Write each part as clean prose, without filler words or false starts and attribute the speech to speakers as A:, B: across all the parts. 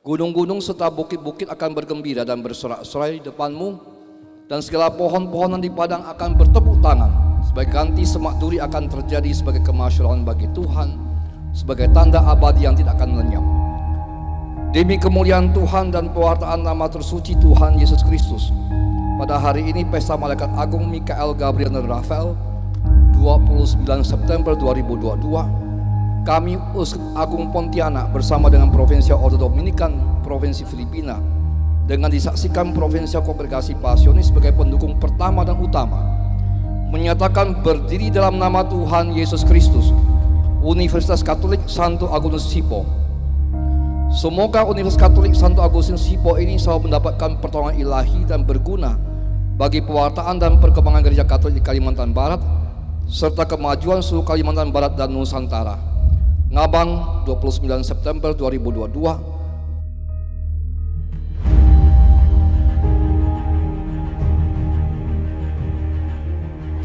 A: Gunung-gunung serta bukit-bukit akan bergembira dan bersorak-sorai di depanmu, dan segala pohon-pohonan di padang akan bertepuk tangan. Sebagai ganti semak duri akan terjadi sebagai kemasyhuran bagi Tuhan, sebagai tanda abadi yang tidak akan lenyap. Demi kemuliaan Tuhan dan pewartaan nama tersuci Tuhan Yesus Kristus, pada hari ini pesta Malaikat Agung Mikael, Gabriel, dan Rafael 29 September 2022, kami Uskup Agung Pontianak bersama dengan Provinsi Ordo Dominikan Provinsi Filipina dengan disaksikan Provinsi Kongregasi Pasionis sebagai pendukung pertama dan utama menyatakan berdiri dalam nama Tuhan Yesus Kristus Universitas Katolik Santo Agustinus Hippo. Semoga Universitas Katolik Santo Agustinus Hippo ini selalu mendapatkan pertolongan ilahi dan berguna bagi pewartaan dan perkembangan Gereja Katolik di Kalimantan Barat serta kemajuan seluruh Kalimantan Barat dan Nusantara. Ngabang, 29 September 2022.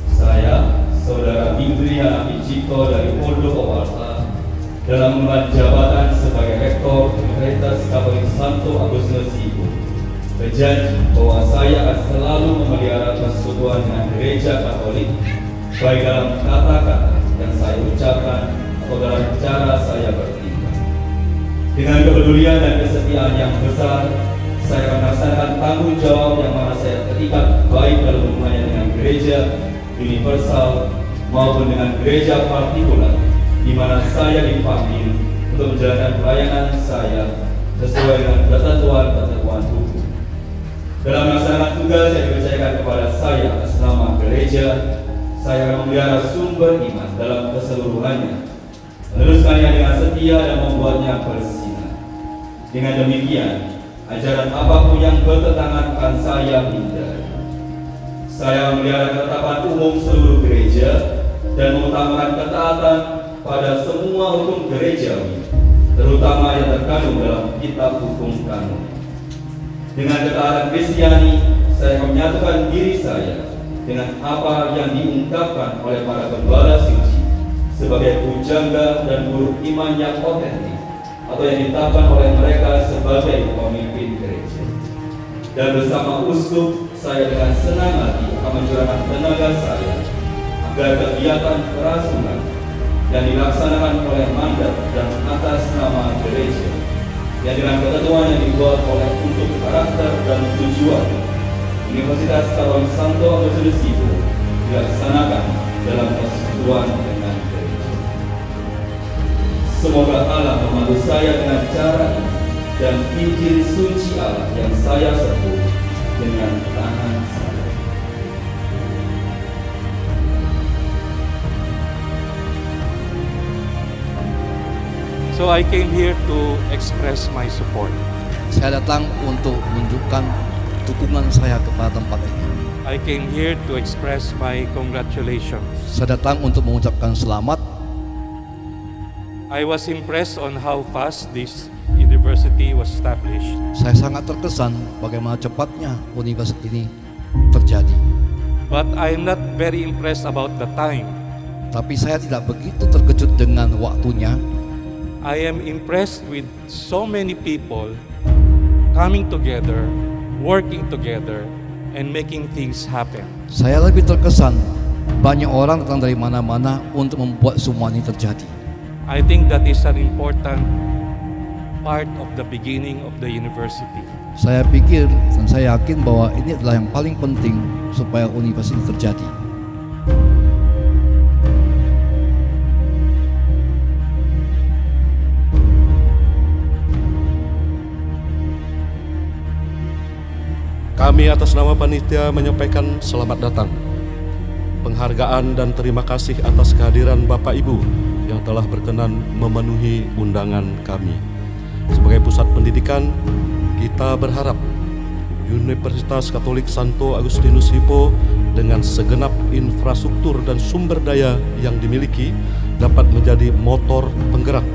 B: Saya, Saudara Indriana Piciko dari Pondok Owarta, dalam mengemban jabatan sebagai Rektor Universitas Katolik Santo Agustinus Hippo, berjanji bahwa saya akan selalu memelihara persekutuan dengan Gereja Katolik, baik dalam kata-kata yang saya ucapkan atau dalam cara saya bertindak. Dengan kepedulian dan kesetiaan yang besar, saya akan melaksanakan tanggung jawab yang mana saya terikat baik dalam hubungannya dengan gereja universal maupun dengan gereja partikular, di mana saya dipanggil untuk menjalankan pelayanan saya sesuai dengan ketentuan-ketentuan hukum. Dalam melaksanakan tugas yang dipercayakan kepada saya atas nama gereja, saya akan memelihara sumber iman dalam keseluruhannya, meneruskannya dengan setia dan membuatnya bersinar. Dengan demikian, ajaran apapun yang bertentangan akan saya hindari. Saya memelihara ketetapan umum seluruh gereja dan mengutamakan ketaatan pada semua hukum gerejawi, terutama yang terkandung dalam kitab hukum kanun. Dengan ketaatan Kristiani, saya menyatukan diri saya dengan apa yang diungkapkan oleh para gembala suci sebagai pujangga dan guru iman yang otentik atau yang ditetapkan oleh mereka sebagai pemimpin gereja. Dan bersama uskup, saya dengan senang hati akan mencurahkan tenaga saya agar kegiatan kerasulan yang dilaksanakan oleh mandat dan atas nama gereja yang dengan ketentuan yang dibuat oleh untuk karakter dan tujuan Universitas Katolik Santo Agustinus Hippo dilaksanakan dalam persekutuan dengan gereja. Semoga Allah membantu saya dengan cara ini dan Injil suci Allah yang saya sebut dengan tangan saya.
C: So I came here to express my support.
A: Saya datang untuk menunjukkan dukungan saya kepada tempat ini.
C: I came here to express my congratulations.
A: Saya datang untuk mengucapkan selamat.
C: I was impressed on how fast this university was established.
A: Saya sangat terkesan bagaimana cepatnya universitas ini terjadi.
C: But I am not very impressed about the time.
A: Tapi saya tidak begitu terkejut dengan waktunya.
C: I am impressed with so many people coming together, working together, and making things happen.
A: Saya lebih terkesan banyak orang datang dari mana-mana untuk membuat semua ini terjadi.
C: I think that is an important part of the beginning of the university.
A: Saya pikir dan saya yakin bahwa ini adalah yang paling penting supaya universitas ini terjadi.
D: Kami atas nama panitia menyampaikan selamat datang, penghargaan dan terima kasih atas kehadiran Bapak Ibu yang telah berkenan memenuhi undangan kami. Sebagai pusat pendidikan, kita berharap Universitas Katolik Santo Agustinus Hippo dengan segenap infrastruktur dan sumber daya yang dimiliki dapat menjadi motor penggerak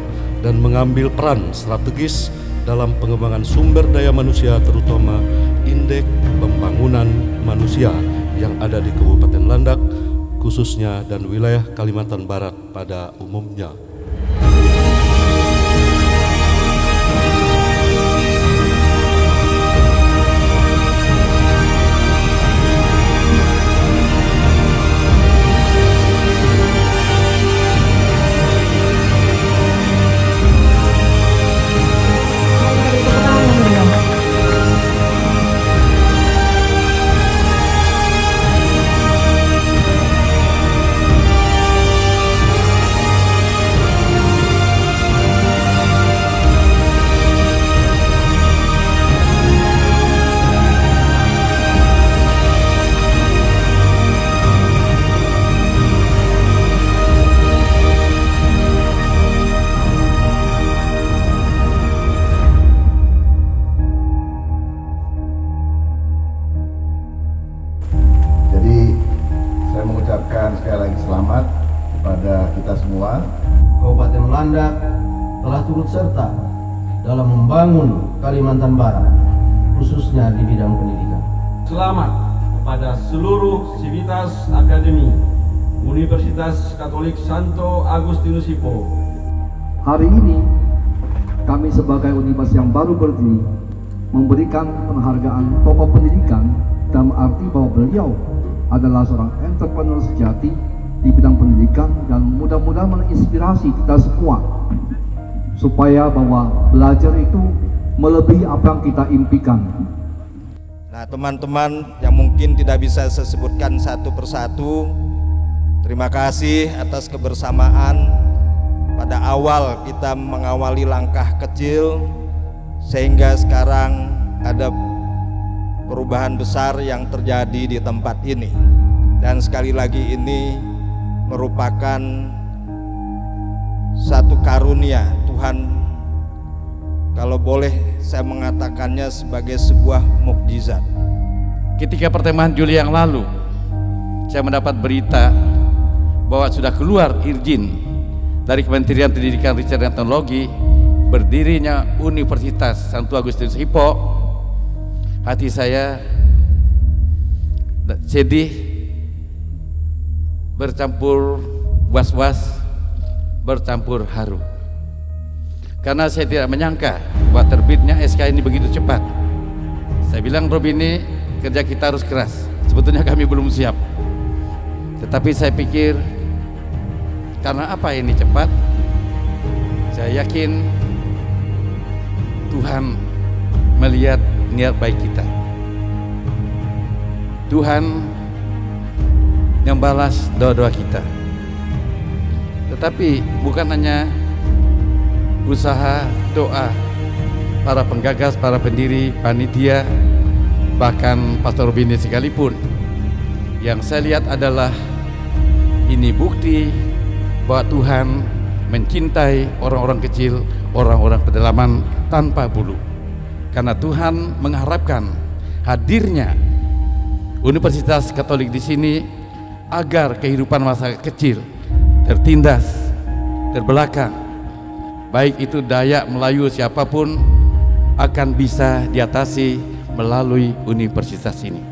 D: dan mengambil peran strategis dalam pengembangan sumber daya manusia, terutama indeks pembangunan manusia yang ada di Kabupaten Landak khususnya dan wilayah Kalimantan Barat pada umumnya.
E: dalam membangun Kalimantan Barat, khususnya di bidang pendidikan.
F: Selamat kepada seluruh sivitas akademi Universitas Katolik Santo Agustinus Hippo.
A: Hari ini kami sebagai universitas yang baru berdiri memberikan penghargaan tokoh pendidikan dalam arti bahwa beliau adalah seorang entrepreneur sejati di bidang pendidikan dan mudah-mudahan menginspirasi kita semua supaya bahwa belajar itu melebihi apa yang kita impikan.
G: Nah, teman-teman yang mungkin tidak bisa saya sebutkan satu persatu, terima kasih atas kebersamaan. Pada awal kita mengawali langkah kecil sehingga sekarang ada perubahan besar yang terjadi di tempat ini. Dan sekali lagi ini merupakan satu karunia Tuhan, kalau boleh saya mengatakannya sebagai sebuah mukjizat.
H: Ketika pertengahan Juli yang lalu saya mendapat berita bahwa sudah keluar izin dari Kementerian Pendidikan, Riset dan Teknologi berdirinya Universitas Santo Agustinus Hippo, hati saya sedih bercampur was-was, bercampur haru, karena saya tidak menyangka bahwa terbitnya SK ini begitu cepat. Saya bilang, Rob, ini kerja kita harus keras, sebetulnya kami belum siap, tetapi saya pikir karena apa ini cepat, saya yakin Tuhan melihat niat baik kita. Tuhan yang balas doa-doa kita. Tetapi bukan hanya usaha doa para penggagas, para pendiri, panitia, bahkan Pastor Bini sekalipun. Yang saya lihat adalah ini bukti bahwa Tuhan mencintai orang-orang kecil, orang-orang pedalaman tanpa bulu. Karena Tuhan mengharapkan hadirnya Universitas Katolik di sini agar kehidupan masyarakat kecil tertindas, terbelakang, baik itu Dayak, Melayu, siapapun akan bisa diatasi melalui universitas ini.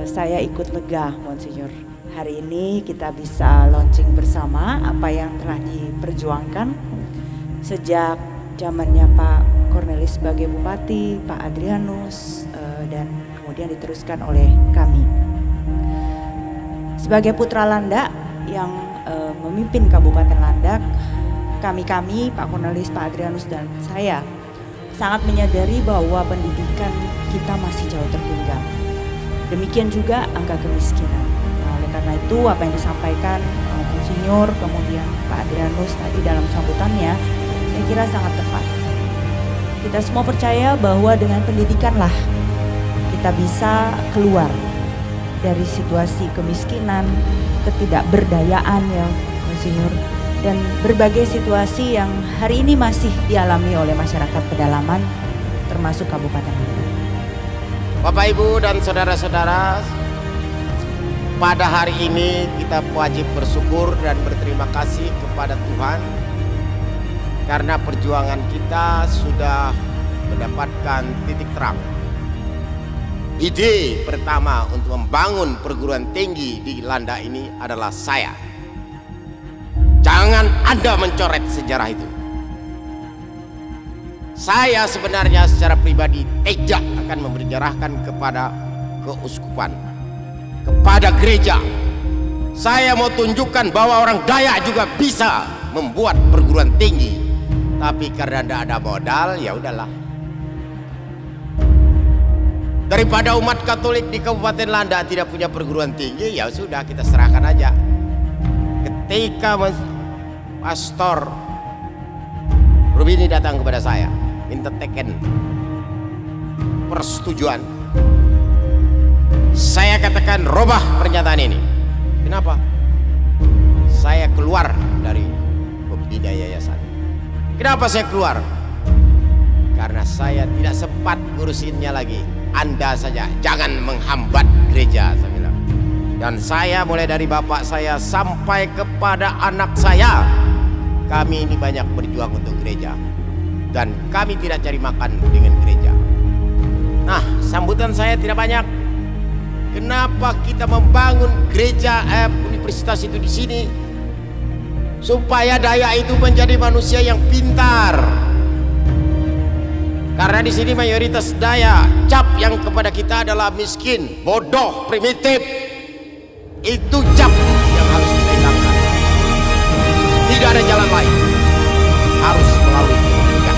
I: Saya ikut lega, Monsinyur. Hari ini kita bisa launching bersama apa yang telah diperjuangkan sejak zamannya Pak Cornelis sebagai Bupati, Pak Adrianus, dan kemudian diteruskan oleh kami. Sebagai putra Landak yang memimpin Kabupaten Landak, kami Pak Cornelis, Pak Adrianus, dan saya sangat menyadari bahwa pendidikan kita masih jauh tertinggal. Demikian juga angka kemiskinan. Nah, oleh karena itu apa yang disampaikan Monsinyur kemudian Pak Adrianus tadi dalam sambutannya, saya kira sangat tepat. Kita semua percaya bahwa dengan pendidikanlah kita bisa keluar dari situasi kemiskinan, ketidakberdayaan ya Monsinyur, dan berbagai situasi yang hari ini masih dialami oleh masyarakat pedalaman termasuk Kabupaten Landak.
J: Bapak, Ibu, dan saudara-saudara, pada hari ini kita wajib bersyukur dan berterima kasih kepada Tuhan karena perjuangan kita sudah mendapatkan titik terang. Ide pertama untuk membangun perguruan tinggi di Landak ini adalah saya. Jangan Anda mencoret sejarah itu. Saya sebenarnya secara pribadi tidak akan menyerahkan kepada keuskupan, kepada gereja. Saya mau tunjukkan bahwa orang Dayak juga bisa membuat perguruan tinggi. Tapi karena tidak ada modal, ya udahlah. Daripada umat Katolik di Kabupaten Landak tidak punya perguruan tinggi, ya sudah kita serahkan aja. Ketika Pastor Rubini datang kepada saya, minta teken persetujuan, saya katakan robah pernyataan ini. Kenapa? Saya keluar dari pembina yayasan. Kenapa saya keluar? Karena saya tidak sempat ngurusinnya lagi. Anda saja jangan menghambat gereja, saya bilang. Dan saya mulai dari bapak saya sampai kepada anak saya kami ini banyak berjuang untuk gereja. Dan kami tidak cari makan dengan gereja. Nah, sambutan saya tidak banyak. Kenapa kita membangun gereja universitas itu di sini? Supaya Dayak itu menjadi manusia yang pintar. Karena di sini mayoritas Dayak, cap yang kepada kita adalah miskin, bodoh, primitif. Itu cap yang harus kita hilangkan. Tidak ada jalan lain. Harus melalui pendidikan.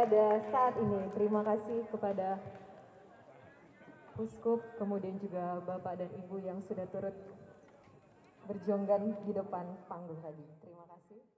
K: pada saat ini. Terima kasih kepada Uskup, kemudian juga Bapak dan Ibu yang sudah turut berjonggan di depan panggung tadi. Terima kasih.